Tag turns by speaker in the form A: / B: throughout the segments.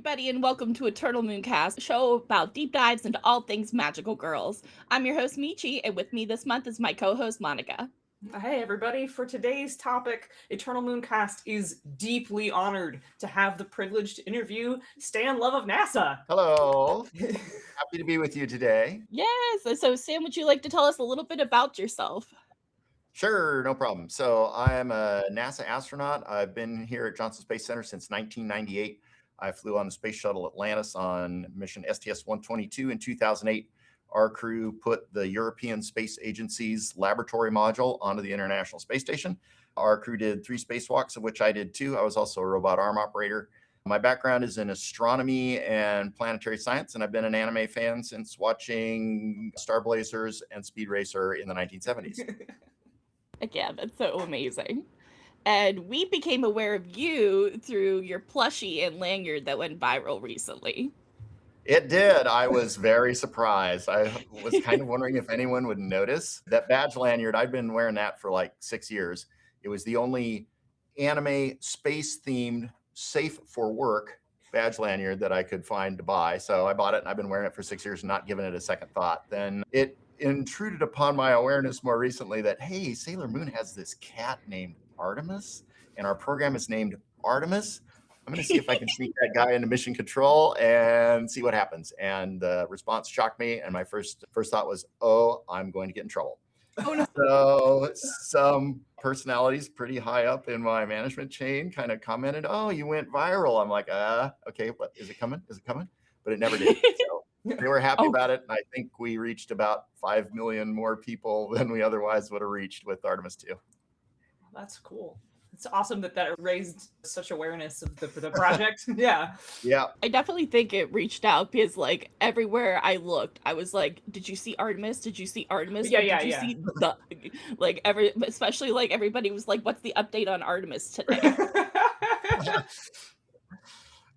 A: everybody, and welcome to Eternal Mooncast, a show about deep dives into all things magical girls. I'm your host, Michi, and with me this month is my co-host, Monica.
B: Hey everybody, for today's topic, Eternal Mooncast is deeply honored to have the privilege to interview Stan Love of NASA.
C: Hello. Happy to be with you today.
A: Yes, so Sam, would you like to tell us a little bit about yourself?
C: Sure, no problem. So I'm a NASA astronaut. I've been here at Johnson Space Center since 1998. I flew on the Space Shuttle Atlantis on mission STS-122 in 2008. Our crew put the European Space Agency's laboratory module onto the International Space Station. Our crew did 3 spacewalks, of which I did 2. I was also a robot arm operator. My background is in astronomy and planetary science, and I've been an anime fan since watching Star Blazers and Speed Racer in the 1970s.
A: Again, that's so amazing. And we became aware of you through your plushie and lanyard that went viral recently.
C: It did. I was very surprised. I was kind of wondering if anyone would notice that badge lanyard. I'd been wearing that for like 6 years. It was the only anime space themed safe for work badge lanyard that I could find to buy. So I bought it and I've been wearing it for 6 years and not giving it a second thought. Then it intruded upon my awareness more recently that, hey, Sailor Moon has this cat named Artemis and our program is named Artemis. I'm going to see if I can sneak that guy into mission control and see what happens. And the response shocked me. And my first thought was, oh, I'm going to get in trouble.
A: Oh, no.
C: So some personalities pretty high up in my management chain kind of commented, oh, you went viral. I'm like, okay, what is it coming? Is it coming? But it never did. So they were happy about it. And I think we reached about 5 million more people than we otherwise would have reached with Artemis 2.
B: That's cool. It's awesome that raised such awareness of the project. Yeah.
A: I definitely think it reached out because, like, everywhere I looked, I was like, "Did you see Artemis? Did you see Artemis?
B: Yeah.
A: Did you see the like especially like everybody was like, what's the update on Artemis today?"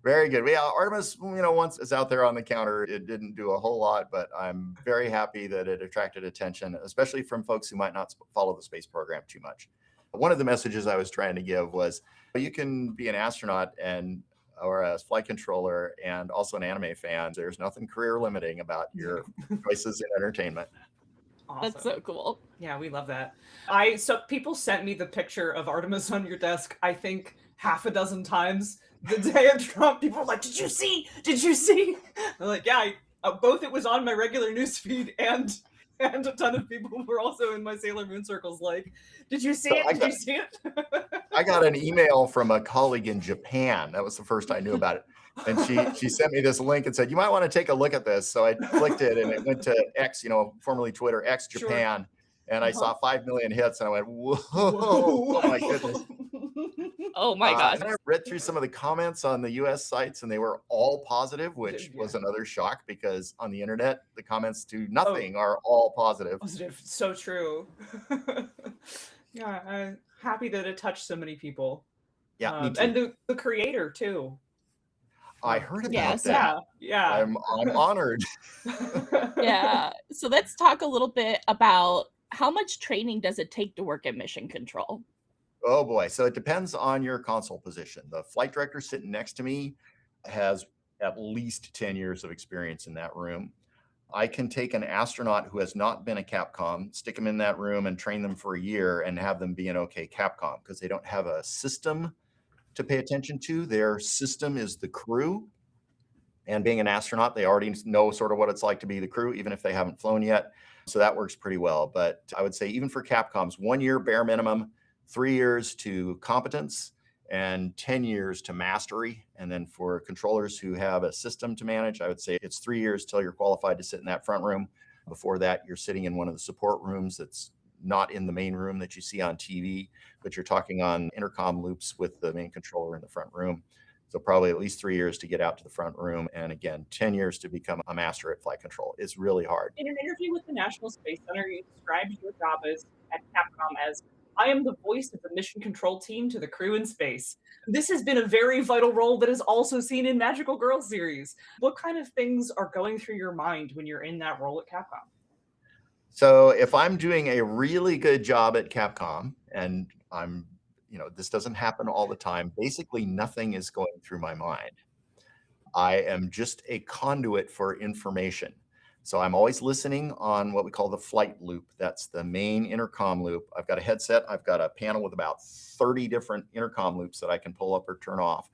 C: Very good. Yeah, Artemis, once it's out there on the counter, it didn't do a whole lot, but I'm very happy that it attracted attention, especially from folks who might not follow the space program too much. One of the messages I was trying to give was you can be an astronaut or a flight controller and also an anime fan. There's nothing career limiting about your choices in entertainment.
B: Awesome.
A: That's so cool.
B: Yeah, we love that. So people sent me the picture of Artemis on your desk, I think half a dozen times the day of Trump. People were like, did you see? I'm like, yeah, both it was on my regular newsfeed and a ton of people were also in my Sailor Moon circles like, did you see it? Did you see it?
C: I got an email from a colleague in Japan. That was the first I knew about it. And she sent me this link and said, you might want to take a look at this. So I clicked it and it went to X, formerly Twitter, X Japan. Sure. And I saw 5 million hits and I went, whoa, oh my goodness.
A: Oh my gosh.
C: And I read through some of the comments on the US sites and they were all positive, which was another shock because on the internet, the comments to nothing are all positive.
B: Positive. So true. Yeah, I'm happy that it touched so many people.
C: Yeah, me too.
B: And the creator too.
C: I heard about that.
B: Yeah.
C: I'm honored.
A: Yeah. So let's talk a little bit about how much training does it take to work at mission control?
C: Oh boy. So it depends on your console position. The flight director sitting next to me has at least 10 years of experience in that room. I can take an astronaut who has not been a CAPCOM, stick them in that room and train them for a year and have them be an okay CAPCOM because they don't have a system to pay attention to. Their system is the crew. And being an astronaut, they already know sort of what it's like to be the crew, even if they haven't flown yet. So that works pretty well. But I would say even for CAPCOMs, 1 year bare minimum, 3 years to competence, and 10 years to mastery. And then for controllers who have a system to manage, I would say it's 3 years till you're qualified to sit in that front room. Before that, you're sitting in one of the support rooms that's not in the main room that you see on TV, but you're talking on intercom loops with the main controller in the front room. So probably at least 3 years to get out to the front room. And again, 10 years to become a master at flight control. It's really hard.
B: In an interview with the National Space Center, you described your job at CAPCOM as, I am the voice of the mission control team to the crew in space. This has been a very vital role that is also seen in Magical Girls series. What kind of things are going through your mind when you're in that role at CAPCOM?
C: So if I'm doing a really good job at CAPCOM and this doesn't happen all the time, basically nothing is going through my mind. I am just a conduit for information. So I'm always listening on what we call the flight loop. That's the main intercom loop. I've got a headset. I've got a panel with about 30 different intercom loops that I can pull up or turn off.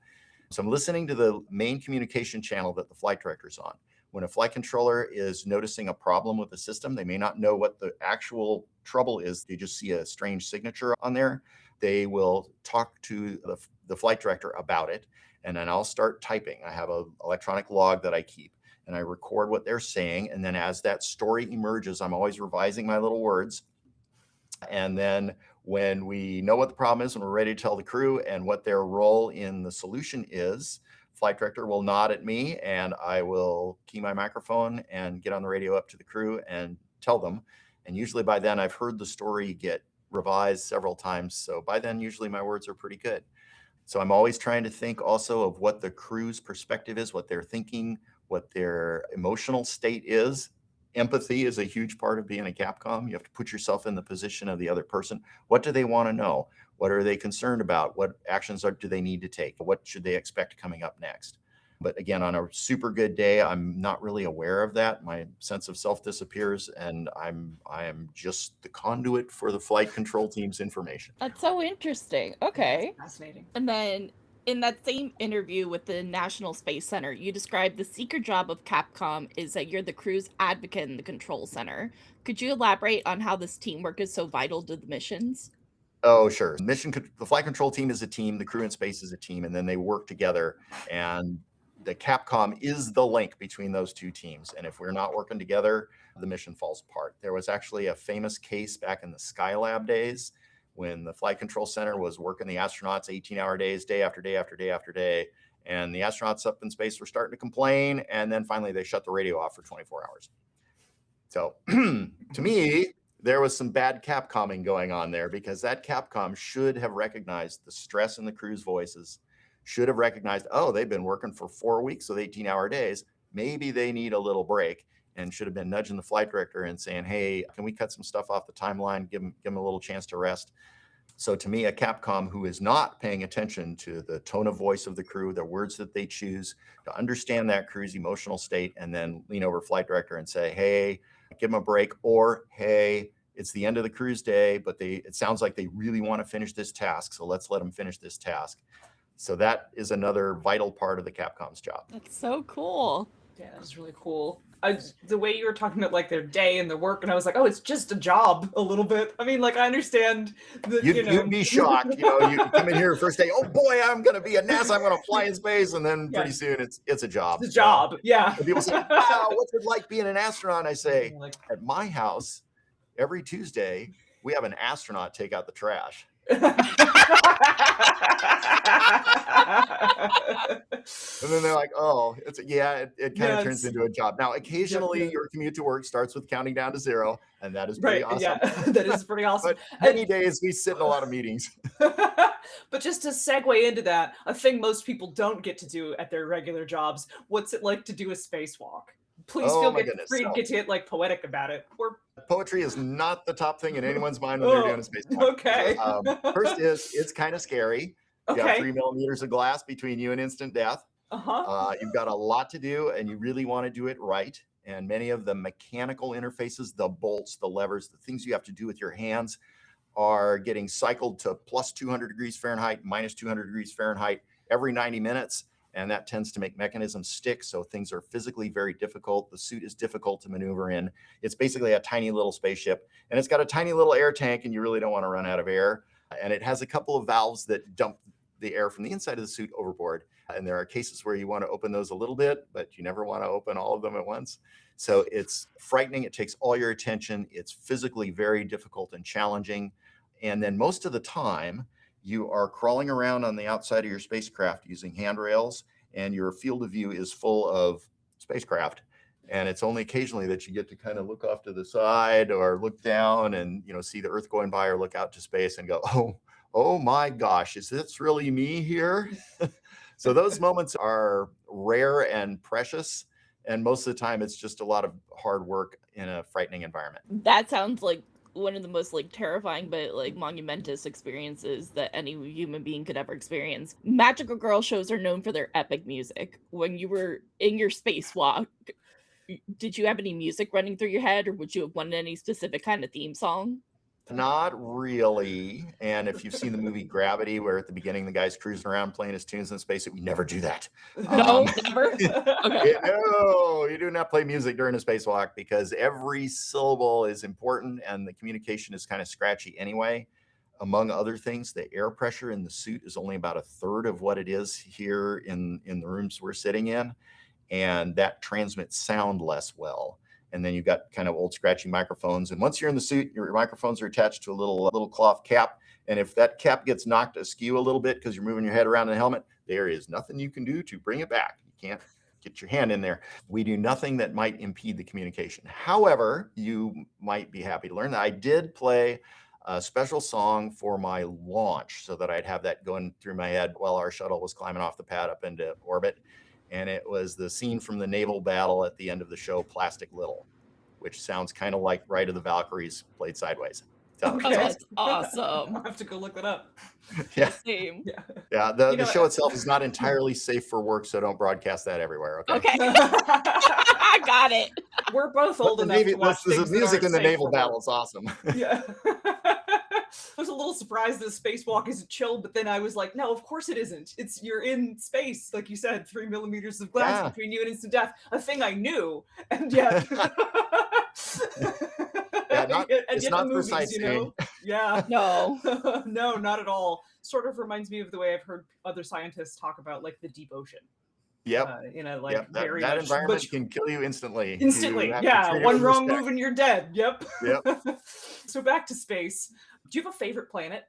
C: So I'm listening to the main communication channel that the flight director's on. When a flight controller is noticing a problem with the system, they may not know what the actual trouble is. They just see a strange signature on there. They will talk to the flight director about it. And then I'll start typing. I have an electronic log that I keep, and I record what they're saying. And then as that story emerges, I'm always revising my little words. And then when we know what the problem is and we're ready to tell the crew and what their role in the solution is, flight director will nod at me and I will key my microphone and get on the radio up to the crew and tell them. And usually by then I've heard the story get revised several times. So by then, usually my words are pretty good. So I'm always trying to think also of what the crew's perspective is, what they're thinking, what their emotional state is. Empathy is a huge part of being a CAPCOM. You have to put yourself in the position of the other person. What do they want to know? What are they concerned about? What actions do they need to take? What should they expect coming up next? But again, on a super good day, I'm not really aware of that. My sense of self disappears, and I am just the conduit for the flight control team's information.
A: That's so interesting. Okay.
B: That's fascinating.
A: And then in that same interview with the National Space Center, you described the secret job of CAPCOM is that you're the crew's advocate in the control center. Could you elaborate on how this teamwork is so vital to the missions?
C: Oh, sure. The flight control team is a team, the crew in space is a team, and then they work together. And the CAPCOM is the link between those two teams. And if we're not working together, the mission falls apart. There was actually a famous case back in the Skylab days when the Flight Control Center was working the astronauts 18-hour days, day after day after day after day. And the astronauts up in space were starting to complain. And then finally, they shut the radio off for 24 hours. So to me, there was some bad CAPCOMing going on there, because that CAPCOM should have recognized the stress in the crew's voices, should have recognized, oh, they've been working for 4 weeks with 18-hour days. Maybe they need a little break, and should have been nudging the flight director and saying, hey, can we cut some stuff off the timeline, give them a little chance to rest. So to me, a CAPCOM who is not paying attention to the tone of voice of the crew, the words that they choose, to understand that crew's emotional state, and then lean over flight director and say, hey, give them a break, or hey, it's the end of the crew's day, but it sounds like they really want to finish this task, so let's let them finish this task. So that is another vital part of the CAPCOM's job.
A: That's so cool.
B: Yeah, that's really cool. The way you were talking about like their day and their work, and I was like, oh, it's just a job a little bit. I mean, like, I understand that,
C: You'd be shocked. You come in here first day, oh boy, I'm going to be a NASA, I'm going to fly in space, and then pretty soon it's a job.
B: It's a job, yeah.
C: And people say, wow, what's it like being an astronaut? I say, at my house, every Tuesday, we have an astronaut take out the trash. And then they're like, oh, it kind of turns into a job. Now, occasionally your commute to work starts with counting down to zero, and that is pretty awesome.
B: Yeah, that is pretty awesome.
C: But many days we sit in a lot of meetings.
B: But just to segue into that, a thing most people don't get to do at their regular jobs, what's it like to do a spacewalk? Please feel free to get like poetic about it.
C: Poetry is not the top thing in anyone's mind when they're doing a spacewalk.
B: Okay.
C: First it's kind of scary. You got 3 millimeters of glass between you and instant death. You've got a lot to do, and you really want to do it right. And many of the mechanical interfaces, the bolts, the levers, the things you have to do with your hands are getting cycled to plus 200 degrees Fahrenheit, minus 200 degrees Fahrenheit every 90 minutes. And that tends to make mechanisms stick. So things are physically very difficult. The suit is difficult to maneuver in. It's basically a tiny little spaceship, and it's got a tiny little air tank, and you really don't want to run out of air. And it has a couple of valves that dump the air from the inside of the suit overboard. And there are cases where you want to open those a little bit, but you never want to open all of them at once. So it's frightening. It takes all your attention. It's physically very difficult and challenging. And then most of the time, you are crawling around on the outside of your spacecraft using handrails, and your field of view is full of spacecraft. And it's only occasionally that you get to kind of look off to the side or look down and, see the Earth going by, or look out to space and go, oh my gosh, is this really me here? So those moments are rare and precious. And most of the time, it's just a lot of hard work in a frightening environment.
A: That sounds like one of the most like terrifying but like monumentous experiences that any human being could ever experience. Magical Girl shows are known for their epic music. When you were in your spacewalk, did you have any music running through your head, or would you have wanted any specific kind of theme song?
C: Not really. And if you've seen the movie Gravity, where at the beginning the guy's cruising around playing his tunes in space, we never do that.
A: No, never. Okay.
C: No, you do not play music during a spacewalk because every syllable is important and the communication is kind of scratchy anyway. Among other things, the air pressure in the suit is only about a third of what it is here in the rooms we're sitting in, and that transmits sound less well. And then you've got kind of old scratchy microphones. And once you're in the suit, your microphones are attached to a little cloth cap. And if that cap gets knocked askew a little bit because you're moving your head around in the helmet, there is nothing you can do to bring it back. You can't get your hand in there. We do nothing that might impede the communication. However, you might be happy to learn that I did play a special song for my launch so that I'd have that going through my head while our shuttle was climbing off the pad up into orbit. And it was the scene from the naval battle at the end of the show, Plastic Little, which sounds kind of like Ride of the Valkyries played sideways. So
B: Okay.
A: That's awesome.
B: I'll have to go look that up.
C: Yeah.
A: Same.
C: Yeah. The show itself is not entirely safe for work, so don't broadcast that everywhere. Okay.
A: I got it.
B: We're both old enough to watch
C: the
B: things that
C: music
B: aren't
C: in the
B: safe
C: naval
B: for
C: battle
B: work.
C: is awesome.
B: Yeah. I was a little surprised that spacewalk isn't chill, but then I was like, no, of course it isn't. You're in space, like you said, 3 millimeters of glass between you and instant death, a thing I knew, and yet,
C: it's not for sightseeing.
B: Yeah.
A: No.
B: No, not at all. Sort of reminds me of the way I've heard other scientists talk about like the deep ocean.
C: Yep.
B: Very
C: that
B: much,
C: environment can kill you instantly.
B: Instantly,
C: You have to
B: yeah.
C: treat it
B: One
C: with
B: wrong
C: respect.
B: move and you're dead. Yep.
C: Yep.
B: So back to space. Do you have a favorite planet?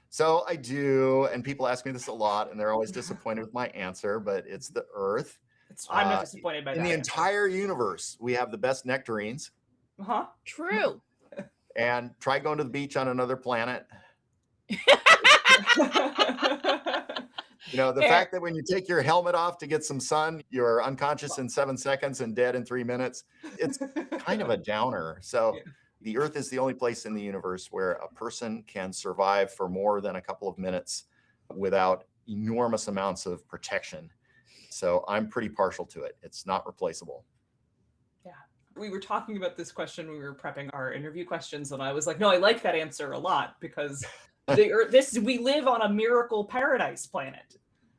C: So I do, and people ask me this a lot, and they're always disappointed with my answer, but it's the Earth.
B: I'm not disappointed by that.
C: In the
B: answer.
C: entire universe, we have the best nectarines.
B: Uh-huh.
A: True.
C: And try going to the beach on another planet. The fact that when you take your helmet off to get some sun, you're unconscious in 7 seconds and dead in 3 minutes. It's kind of a downer. So the Earth is the only place in the universe where a person can survive for more than a couple of minutes without enormous amounts of protection. So I'm pretty partial to it. It's not replaceable.
B: Yeah. We were talking about this question when we were prepping our interview questions, and I was like, no, I like that answer a lot because we live on a miracle paradise planet.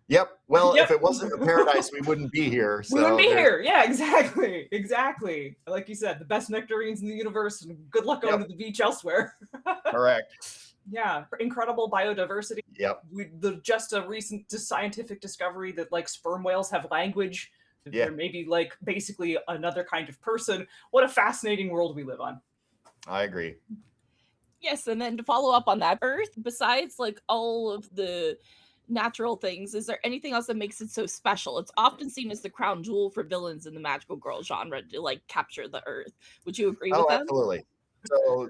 C: Yep. Well, if it wasn't a paradise, we wouldn't be here. So
B: we wouldn't be here. Yeah, exactly. Exactly. Like you said, the best nectarines in the universe, and good luck going to the beach elsewhere.
C: Correct.
B: Yeah. Incredible biodiversity.
C: Yep.
B: Just a recent scientific discovery that like sperm whales have language.
C: Yeah.
B: They're maybe like basically another kind of person. What a fascinating world we live on.
C: I agree.
A: Yes, and then to follow up on that, Earth, besides like all of the natural things, is there anything else that makes it so special? It's often seen as the crown jewel for villains in the magical girl genre to like capture the Earth. Would you agree with that?
C: Absolutely. So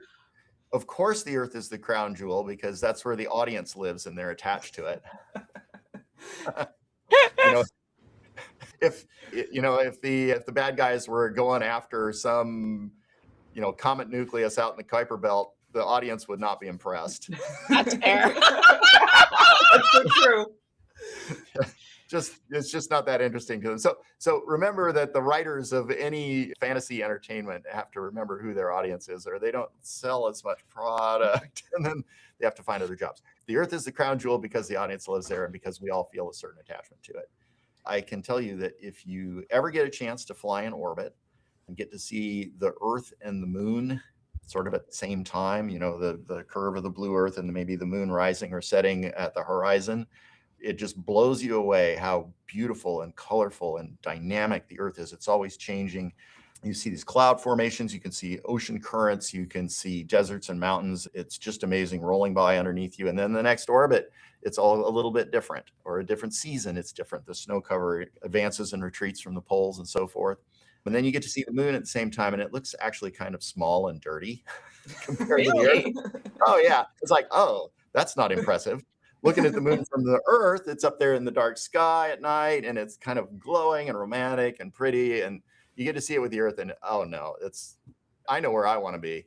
C: of course the Earth is the crown jewel because that's where the audience lives and they're attached to it. If the bad guys were going after some comet nucleus out in the Kuiper Belt, the audience would not be impressed.
A: That's fair.
B: That's so true.
C: It's just not that interesting to them. So remember that the writers of any fantasy entertainment have to remember who their audience is, or they don't sell as much product, and then they have to find other jobs. The Earth is the crown jewel because the audience lives there and because we all feel a certain attachment to it. I can tell you that if you ever get a chance to fly in orbit and get to see the Earth and the moon sort of at the same time, the curve of the blue Earth and maybe the moon rising or setting at the horizon, it just blows you away how beautiful and colorful and dynamic the Earth is. It's always changing. You see these cloud formations, you can see ocean currents, you can see deserts and mountains. It's just amazing rolling by underneath you. And then the next orbit, it's all a little bit different, or a different season, it's different. The snow cover advances and retreats from the poles and so forth. And then you get to see the moon at the same time, and it looks actually kind of small and dirty compared to the Earth. Oh, yeah. It's like, oh, that's not impressive. Looking at the moon from the Earth, it's up there in the dark sky at night, and it's kind of glowing and romantic and pretty. And you get to see it with the Earth, and oh, no, it's I know where I want to be.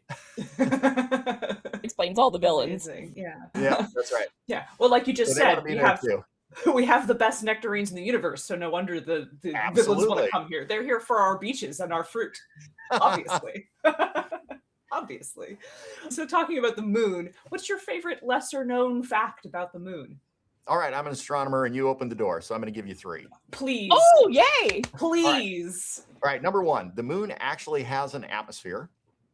A: Explains all the villains.
B: Amazing. Yeah.
C: Yeah, that's right.
B: Yeah. Well, like you just
C: So they want
B: said,
C: to be
B: we
C: there
B: have
C: too.
B: we have the best nectarines in the universe, so no wonder the villains want
C: Absolutely.
B: to come here. They're here for our beaches and our fruit, obviously. Obviously. So talking about the moon, what's your favorite lesser known fact about the moon?
C: All right, I'm an astronomer and you opened the door, so I'm going to give you 3.
B: Please.
A: Oh, yay!
B: Please.
C: All right, number 1, the moon actually has an atmosphere.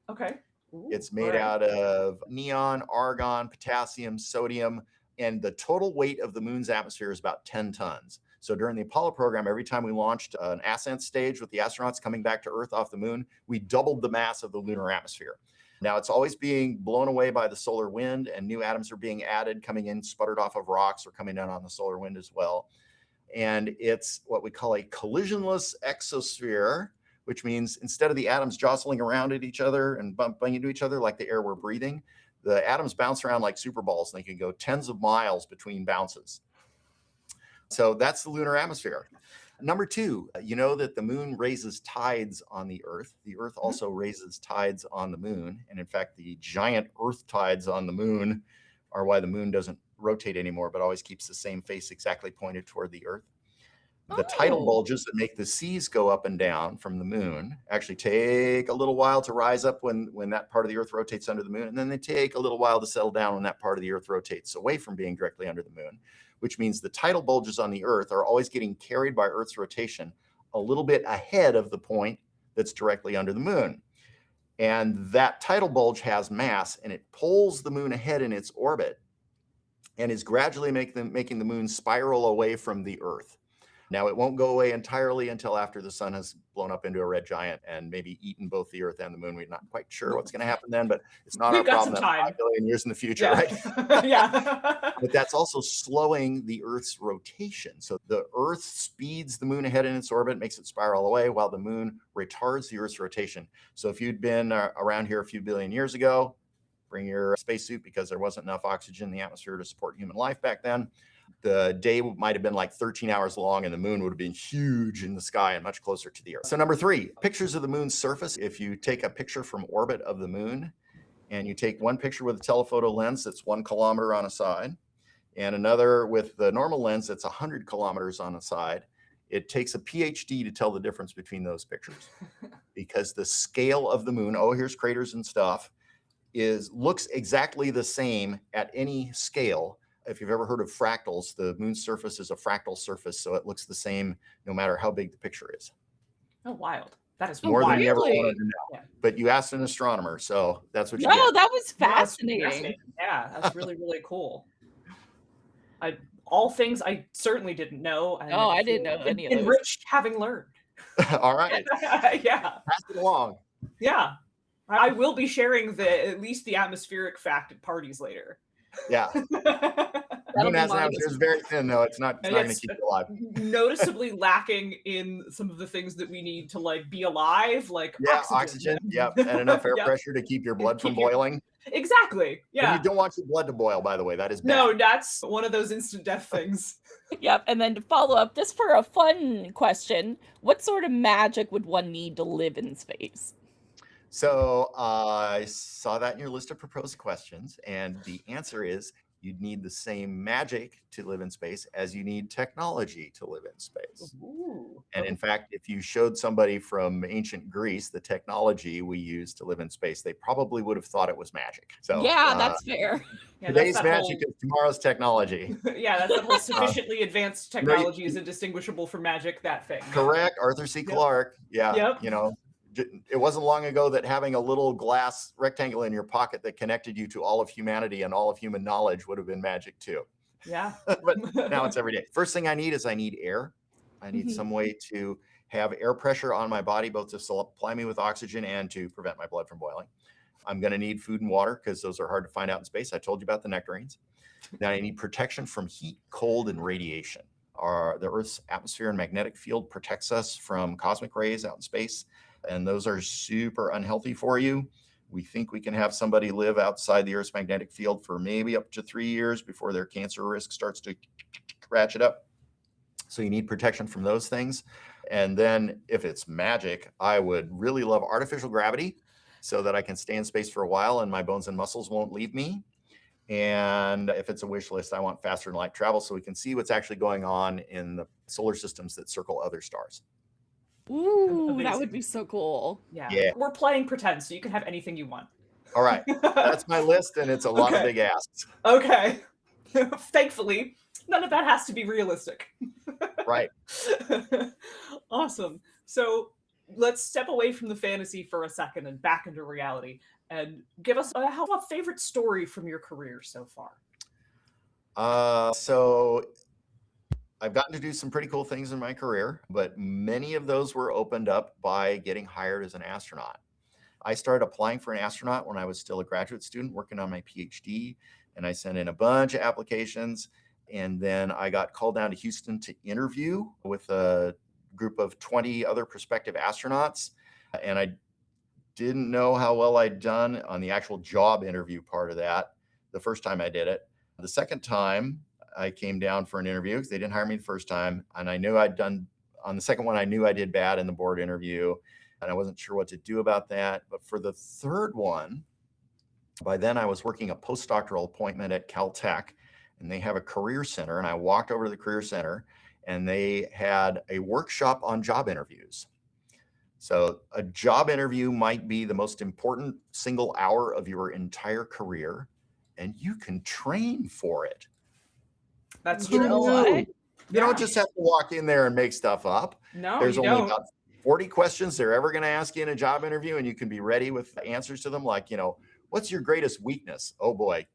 B: Okay. Ooh,
C: It's made out of neon, argon, potassium, sodium, and the total weight of the moon's atmosphere is about 10 tons. So during the Apollo program, every time we launched an ascent stage with the astronauts coming back to Earth off the moon, we doubled the mass of the lunar atmosphere. Now it's always being blown away by the solar wind, and new atoms are being added, coming in sputtered off of rocks or coming down on the solar wind as well. And it's what we call a collisionless exosphere, which means instead of the atoms jostling around at each other and bumping into each other like the air we're breathing, the atoms bounce around like super balls and they can go tens of miles between bounces. So that's the lunar atmosphere. Number 2, you know that the moon raises tides on the Earth. The Earth also raises tides on the moon. And in fact, the giant Earth tides on the moon are why the moon doesn't rotate anymore, but always keeps the same face exactly pointed toward the Earth. The tidal bulges that make the seas go up and down from the moon actually take a little while to rise up when that part of the Earth rotates under the moon. And then they take a little while to settle down when that part of the Earth rotates away from being directly under the moon, which means the tidal bulges on the Earth are always getting carried by Earth's rotation a little bit ahead of the point that's directly under the moon. And that tidal bulge has mass and it pulls the moon ahead in its orbit and is gradually making the moon spiral away from the Earth. Now, it won't go away entirely until after the sun has blown up into a red giant and maybe eaten both the Earth and the moon. We're not quite sure what's going to happen then, but it's not our problem. That's 5 billion years in the future, right?
B: Yeah.
C: But that's also slowing the Earth's rotation. So the Earth speeds the moon ahead in its orbit, makes it spiral away, while the moon retards the Earth's rotation. So if you'd been around here a few billion years ago, bring your spacesuit because there wasn't enough oxygen in the atmosphere to support human life back then. The day might have been like 13 hours long and the moon would have been huge in the sky and much closer to the Earth. So number 3, pictures of the moon's surface. If you take a picture from orbit of the moon and you take one picture with a telephoto lens that's 1 kilometer on a side and another with the normal lens that's 100 kilometers on a side, it takes a PhD to tell the difference between those pictures because the scale of the moon, here's craters and stuff, looks exactly the same at any scale. If you've ever heard of fractals, the moon's surface is a fractal surface, so it looks the same no matter how big the picture is.
B: Oh, wild. That is
C: more
B: wild.
C: than you ever wanted to know.
B: Yeah.
C: But you asked an astronomer, so that's what you
A: No,
C: get.
A: that was
B: That's
A: fascinating.
B: Yeah, that's really, really cool. All things I certainly didn't know. And
A: I didn't know any of those.
B: Enriched having learned.
C: All right.
B: Yeah.
C: Pass it along.
B: Yeah. I will be sharing at least the atmospheric fact at parties later.
C: Yeah. Moon has an atmosphere. It's very thin, though. It's not going to keep you alive.
B: Noticeably lacking in some of the things that we need to be alive, like
C: oxygen. Yep, and enough air pressure to keep your blood from boiling.
B: Exactly. Yeah.
C: And you don't want your blood to boil, by the way. That is bad.
B: No, that's one of those instant death things.
A: Yep. And then to follow up, just for a fun question, what sort of magic would one need to live in space?
C: So I saw that in your list of proposed questions, and the answer is you'd need the same magic to live in space as you need technology to live in space.
B: Ooh.
C: And in fact, if you showed somebody from ancient Greece the technology we use to live in space, they probably would have thought it was magic. So
A: yeah, that's fair.
C: Today's magic is tomorrow's technology.
B: Yeah, that's the whole sufficiently advanced technology is indistinguishable from magic, that thing.
C: Correct. Arthur C. Clarke. Yeah.
B: Yep.
C: You know, it wasn't long ago that having a little glass rectangle in your pocket that connected you to all of humanity and all of human knowledge would have been magic too.
B: Yeah.
C: But now it's every day. First thing I need is air. I need some way to have air pressure on my body, both to supply me with oxygen and to prevent my blood from boiling. I'm going to need food and water because those are hard to find out in space. I told you about the nectarines. Then I need protection from heat, cold, and radiation. The Earth's atmosphere and magnetic field protects us from cosmic rays out in space, and those are super unhealthy for you. We think we can have somebody live outside the Earth's magnetic field for maybe up to 3 years before their cancer risk starts to ratchet up. So you need protection from those things. And then if it's magic, I would really love artificial gravity. so that I can stay in space for a while and my bones and muscles won't leave me. And if it's a wish list, I want faster than light travel so we can see what's actually going on in the solar systems that circle other stars.
A: Ooh, that
B: Amazing.
A: would be so cool.
B: Yeah. We're playing pretend, so you can have anything you want.
C: All right. That's my list, and it's a lot of big asks.
B: Okay. Thankfully, none of that has to be realistic.
C: Right.
B: Awesome. So let's step away from the fantasy for a second and back into reality. And give us a favorite story from your career so far.
C: So I've gotten to do some pretty cool things in my career, but many of those were opened up by getting hired as an astronaut. I started applying for an astronaut when I was still a graduate student working on my PhD, and I sent in a bunch of applications. And then I got called down to Houston to interview with a group of 20 other prospective astronauts. And I didn't know how well I'd done on the actual job interview part of that the first time I did it. The second time I came down for an interview because they didn't hire me the first time. And I knew I'd done on the second one, I knew I did bad in the board interview. And I wasn't sure what to do about that. But for the third one, by then I was working a postdoctoral appointment at Caltech, and they have a career center. And I walked over to the career center, and they had a workshop on job interviews. So a job interview might be the most important single hour of your entire career, and you can train for it.
B: That's
A: You
B: true.
A: know what?
C: You don't just have to walk in there and make stuff up.
B: No,
C: There's
B: you
C: only
B: don't.
C: about 40 questions they're ever going to ask you in a job interview, and you can be ready with answers to them. Like, what's your greatest weakness? Oh boy,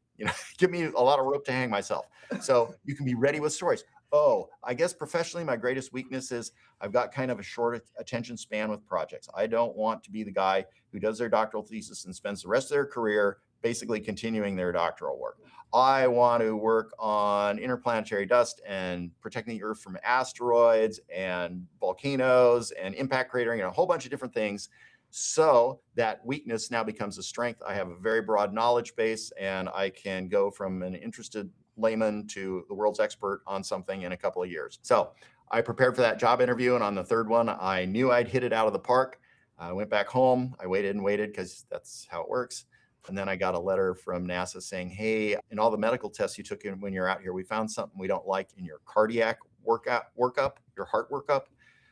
C: give me a lot of rope to hang myself. So you can be ready with stories. Oh, I guess professionally, my greatest weakness is I've got kind of a short attention span with projects. I don't want to be the guy who does their doctoral thesis and spends the rest of their career basically continuing their doctoral work. I want to work on interplanetary dust and protecting the Earth from asteroids and volcanoes and impact cratering and a whole bunch of different things. So that weakness now becomes a strength. I have a very broad knowledge base, and I can go from an interested layman to the world's expert on something in a couple of years. So I prepared for that job interview, and on the third one, I knew I'd hit it out of the park. I went back home. I waited and waited because that's how it works. And then I got a letter from NASA saying, hey, in all the medical tests you took in when you're out here, we found something we don't like in your cardiac workup, your heart workup.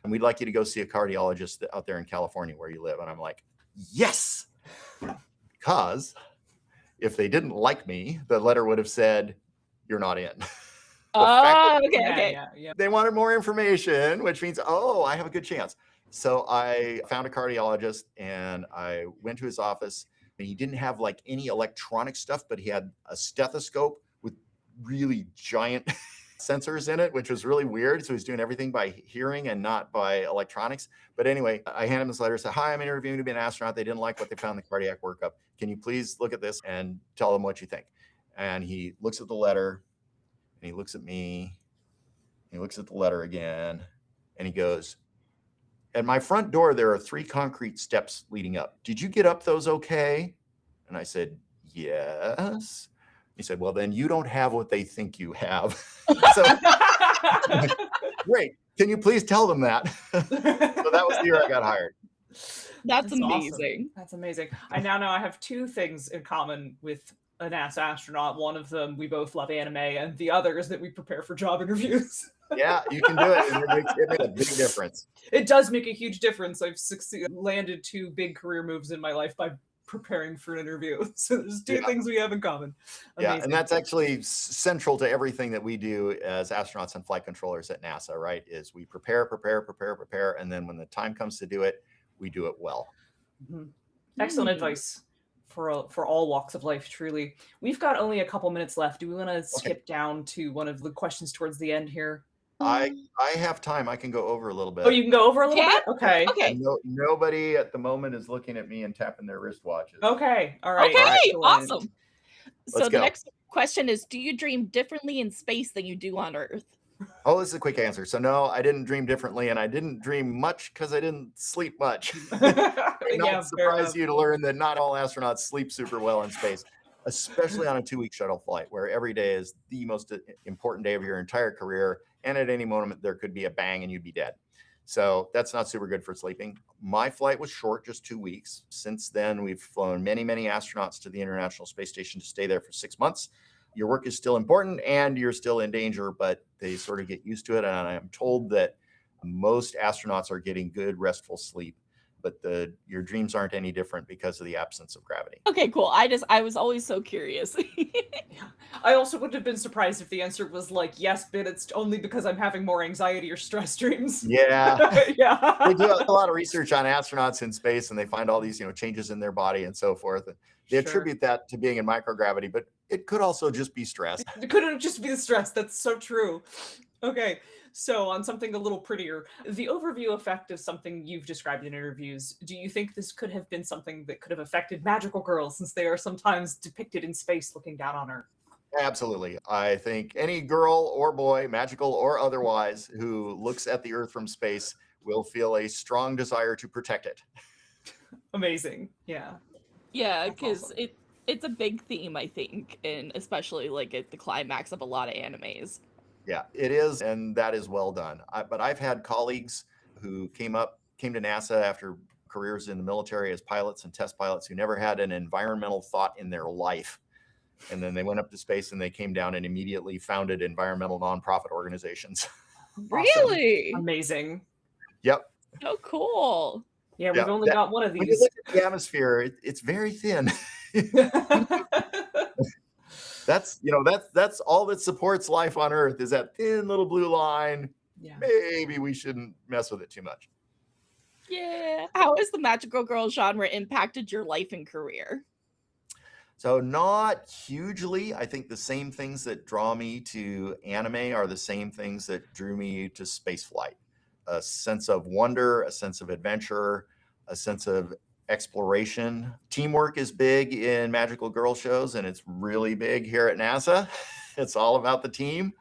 C: And we'd like you to go see a cardiologist out there in California where you live. And I'm like, yes, because if they didn't like me, the letter would have said, you're not in.
A: Oh, okay.
B: Yeah.
C: They wanted more information, which means, I have a good chance. So I found a cardiologist, and I went to his office. And he didn't have like any electronic stuff, but he had a stethoscope with really giant sensors in it, which was really weird. So he's doing everything by hearing and not by electronics. But anyway, I handed him this letter and said, hi, I'm interviewing to be an astronaut. They didn't like what they found in the cardiac workup. Can you please look at this and tell them what you think? And he looks at the letter, and he looks at me, and he looks at the letter again, and he goes, at my front door, there are 3 concrete steps leading up. Did you get up those okay? And I said, yes. He said, well, then you don't have what they think you have. So, great. Can you please tell them that? So that was the year I got hired.
A: That's
B: awesome.
A: amazing.
B: That's amazing. I now know I have 2 things in common with a NASA astronaut. One of them, we both love anime, and the other is that we prepare for job interviews.
C: Yeah, you can do it. And it makes a big difference.
B: It does make a huge difference. I've landed 2 big career moves in my life by preparing for an interview. So there's 2 things we have in common. Amazing.
C: Yeah, and that's actually central to everything that we do as astronauts and flight controllers at NASA, right? Is we prepare, and then when the time comes to do it, we do it well.
B: Mm-hmm. Excellent advice for all walks of life, truly. We've got only a couple minutes left. Do we want to skip down to one of the questions towards the end here?
C: I have time. I can go over a little bit.
B: Oh, you can go over a little bit? Okay.
C: Nobody at the moment is looking at me and tapping their wristwatches.
B: Okay. All right.
A: Okay.
B: Excellent.
A: Awesome. So
C: Let's
A: the
C: go.
A: next question is, do you dream differently in space than you do on Earth?
C: Oh, this is a quick answer. So no, I didn't dream differently, and I didn't dream much because I didn't sleep much. It might surprise you to learn that not all astronauts sleep super well in space, especially on a 2-week shuttle flight where every day is the most important day of your entire career. And at any moment, there could be a bang and you'd be dead. So that's not super good for sleeping. My flight was short, just 2 weeks. Since then, we've flown many, many astronauts to the International Space Station to stay there for 6 months. Your work is still important and you're still in danger, but they sort of get used to it. And I'm told that most astronauts are getting good, restful sleep, but your dreams aren't any different because of the absence of gravity.
A: Okay, cool. I was always so curious.
B: Yeah. I also wouldn't have been surprised if the answer was like, yes, but it's only because I'm having more anxiety or stress dreams.
C: Yeah.
B: Yeah.
C: They do a lot of research on astronauts in space and they find all these, changes in their body and so forth. And they
B: Sure.
C: attribute that to being in microgravity, but it could also just be stress.
B: It couldn't just be the stress. That's so true. Okay, so on something a little prettier, the overview effect of something you've described in interviews, do you think this could have been something that could have affected magical girls since they are sometimes depicted in space looking down on Earth?
C: Absolutely. I think any girl or boy, magical or otherwise, who looks at the Earth from space will feel a strong desire to protect it.
B: Amazing. Yeah.
A: Yeah,
B: That's
A: because
B: awesome.
A: it's a big theme, I think, and especially like at the climax of a lot of animes.
C: Yeah, it is, and that is well done. But I've had colleagues who came to NASA after careers in the military as pilots and test pilots who never had an environmental thought in their life. And then they went up to space and they came down and immediately founded environmental nonprofit organizations.
B: Awesome.
A: Really?
B: Amazing.
C: Yep.
A: So cool.
B: Yeah, we've only got one of
C: When you
B: these.
C: look at the atmosphere, it's very thin. That's all that supports life on Earth is that thin little blue line.
B: Yeah.
C: Maybe we shouldn't mess with it too much.
A: Yeah. How has the magical girl genre impacted your life and career?
C: So not hugely. I think the same things that draw me to anime are the same things that drew me to spaceflight. A sense of wonder, a sense of adventure, a sense of exploration. Teamwork is big in magical girl shows, and it's really big here at NASA. It's all about the team.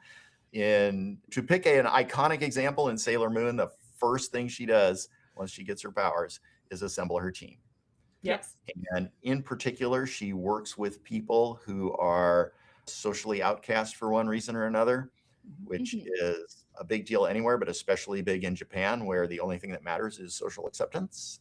C: To pick an iconic example in Sailor Moon, the first thing she does once she gets her powers is assemble her team.
B: Yes.
C: And in particular, she works with people who are socially outcast for one reason or another, which is a big deal anywhere, but especially big in Japan, where the only thing that matters is social acceptance.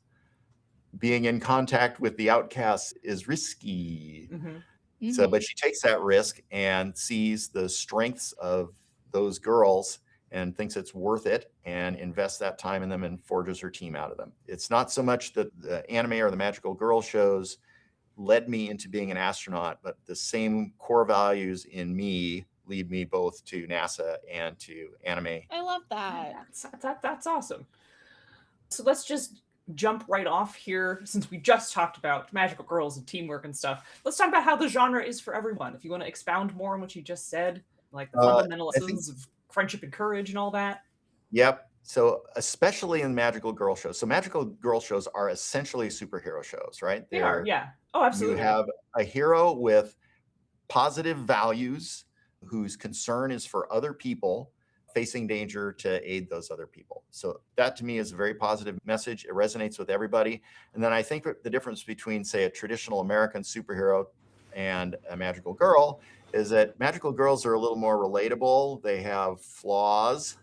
C: Being in contact with the outcasts is risky.
B: Mm-hmm.
C: But she takes that risk and sees the strengths of those girls and thinks it's worth it and invests that time in them and forges her team out of them. It's not so much that the anime or the magical girl shows led me into being an astronaut, but the same core values in me lead me both to NASA and to anime.
A: I love that.
B: That's awesome. So let's just jump right off here, since we just talked about magical girls and teamwork and stuff. Let's talk about how the genre is for everyone. If you want to expound more on what you just said, like the fundamental lessons of friendship and courage and all that.
C: Yep. So especially in magical girl shows. So magical girl shows are essentially superhero shows, right?
B: They are, yeah. Oh, absolutely.
C: You have a hero with positive values whose concern is for other people facing danger to aid those other people. So that to me is a very positive message. It resonates with everybody. And then I think the difference between, say, a traditional American superhero and a magical girl is that magical girls are a little more relatable. They have flaws.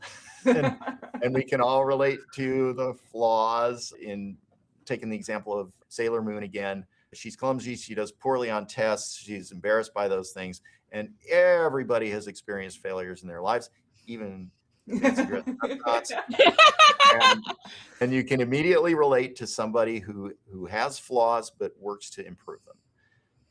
C: and we can all relate to the flaws. In taking the example of Sailor Moon again, she's clumsy, she does poorly on tests, she's embarrassed by those things, and everybody has experienced failures in their lives, even fancy dress astronauts. And you can immediately relate to somebody who has flaws but works to improve them.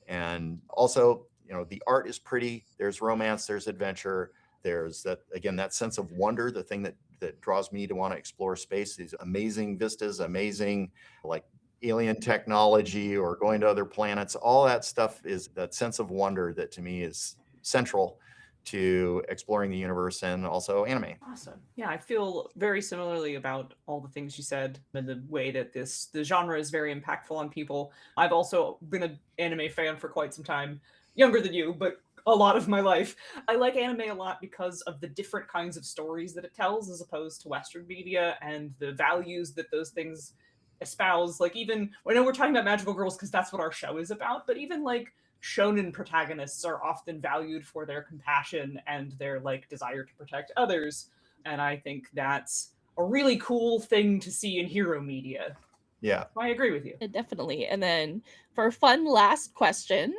C: And also, the art is pretty, there's romance, there's adventure, there's that sense of wonder. The thing that draws me to want to explore space, these amazing vistas, amazing like alien technology or going to other planets. All that stuff is that sense of wonder that to me is central to exploring the universe and also anime.
B: Awesome. Yeah, I feel very similarly about all the things you said and the way that the genre is very impactful on people. I've also been an anime fan for quite some time, younger than you, but a lot of my life. I like anime a lot because of the different kinds of stories that it tells as opposed to Western media and the values that those things espouse. Like, even I know we're talking about magical girls because that's what our show is about, but even like shonen protagonists are often valued for their compassion and their like desire to protect others. And I think that's a really cool thing to see in hero media.
C: Yeah.
B: I agree with you.
A: Definitely. And then for a fun last question,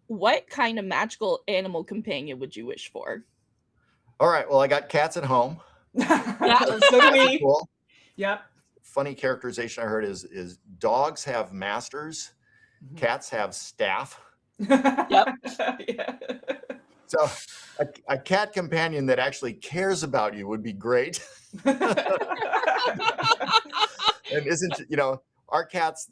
A: what kind of magical animal companion would you wish for?
C: All right. Well, I got cats at home.
B: So do we.
C: Cool.
B: Yep.
C: Funny characterization I heard is dogs have masters, cats have staff.
A: Yep.
B: Yeah.
C: So a cat companion that actually cares about you would be great. And isn't, our cats,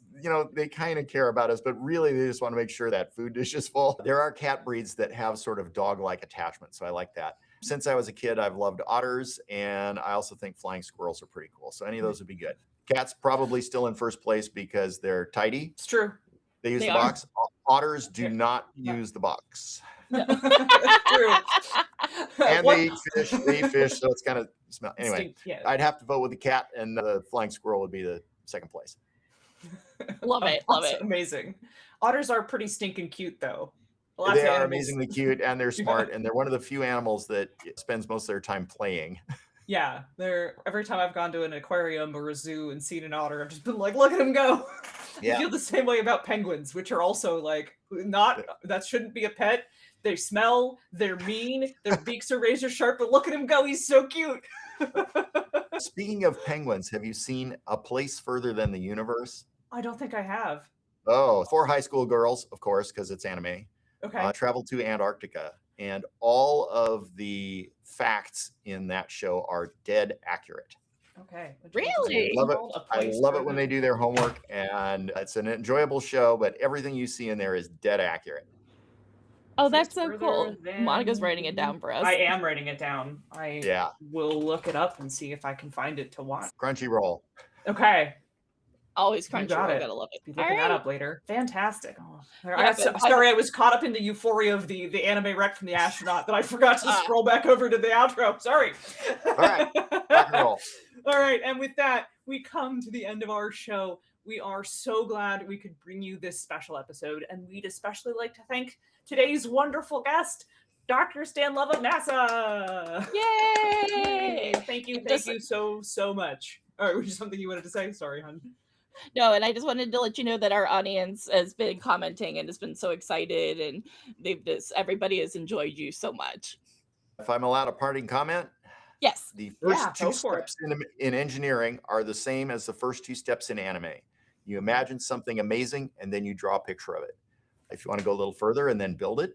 C: they kind of care about us, but really they just want to make sure that food dish is full. There are cat breeds that have sort of dog-like attachment, so I like that. Since I was a kid, I've loved otters, and I also think flying squirrels are pretty cool. So any of those would be good. Cats probably still in first place because they're tidy.
B: It's true.
C: They use
A: They
C: the
A: are.
C: box. Otters do not use the box.
B: True.
C: And
B: What-
C: they eat fish, so it's kind of smell. Anyway,
B: yeah.
C: I'd have to vote with the cat, and the flying squirrel would be the second place.
A: Love it. Love
B: That's
A: it.
B: amazing. Otters are pretty stinking cute, though. Lots
C: They
B: of
C: are
B: animals.
C: amazingly cute, and they're smart, and they're one of the few animals that spends most of their time playing.
B: Yeah, they're every time I've gone to an aquarium or a zoo and seen an otter, I've just been like, look at him go.
C: Yeah.
B: I feel the same way about penguins, which are also like that shouldn't be a pet. They smell, they're mean, their beaks are razor sharp, but look at him go, he's so cute.
C: Speaking of penguins, have you seen A Place Further Than the Universe?
B: I don't think I have.
C: Oh, 4 high school girls, of course, because it's anime,
B: Okay.
C: traveled to Antarctica, and all of the facts in that show are dead accurate.
B: Okay.
A: Really?
C: I love it when they do their homework, and it's an enjoyable show, but everything you see in there is dead accurate.
A: Oh, that's so
B: Further
A: cool.
B: than-
A: Monica's writing it down for us.
B: I am writing it down.
C: Yeah.
B: will look it up and see if I can find it to watch.
C: Crunchyroll.
B: Okay.
A: Always
B: You
A: Crunchyroll.
B: got it.
A: Gotta love it.
B: Be
A: All
B: looking that
A: right.
B: up later. Fantastic. Oh,
A: Yeah, but I-
B: sorry, I was caught up in the euphoria of the anime wreck from the astronaut that I forgot to scroll back over to the outro. Sorry.
C: All right. Rock and roll.
B: All right, and with that, we come to the end of our show. We are so glad we could bring you this special episode, and we'd especially like to thank today's wonderful guest, Dr. Stan Love of NASA.
A: Yay!
B: Thank you
A: Just-
B: so much. All right, was there something you wanted to say? Sorry, hon.
A: No, and I just wanted to let you know that our audience has been commenting and has been so excited, and everybody has enjoyed you so much.
C: If I'm allowed a parting comment,
A: Yes.
C: the first
B: Yeah,
C: 2
B: go for it.
C: steps in engineering are the same as the first 2 steps in anime. You imagine something amazing, and then you draw a picture of it. If you want to go a little further and then build it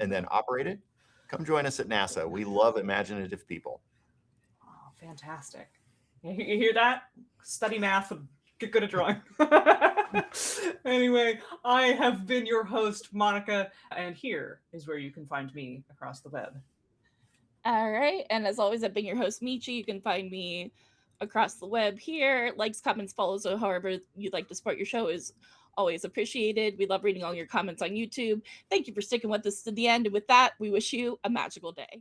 C: and then operate it, come join us at NASA. We love imaginative people.
B: Oh, fantastic. You hear that? Study math and get good at drawing. Anyway, I have been your host, Monica, and here is where you can find me across the web.
A: All right. And as always, I've been your host, Michi. You can find me across the web here. Likes, comments, follows, so however you'd like to support your show is always appreciated. We love reading all your comments on YouTube. Thank you for sticking with us to the end. And with that, we wish you a magical day.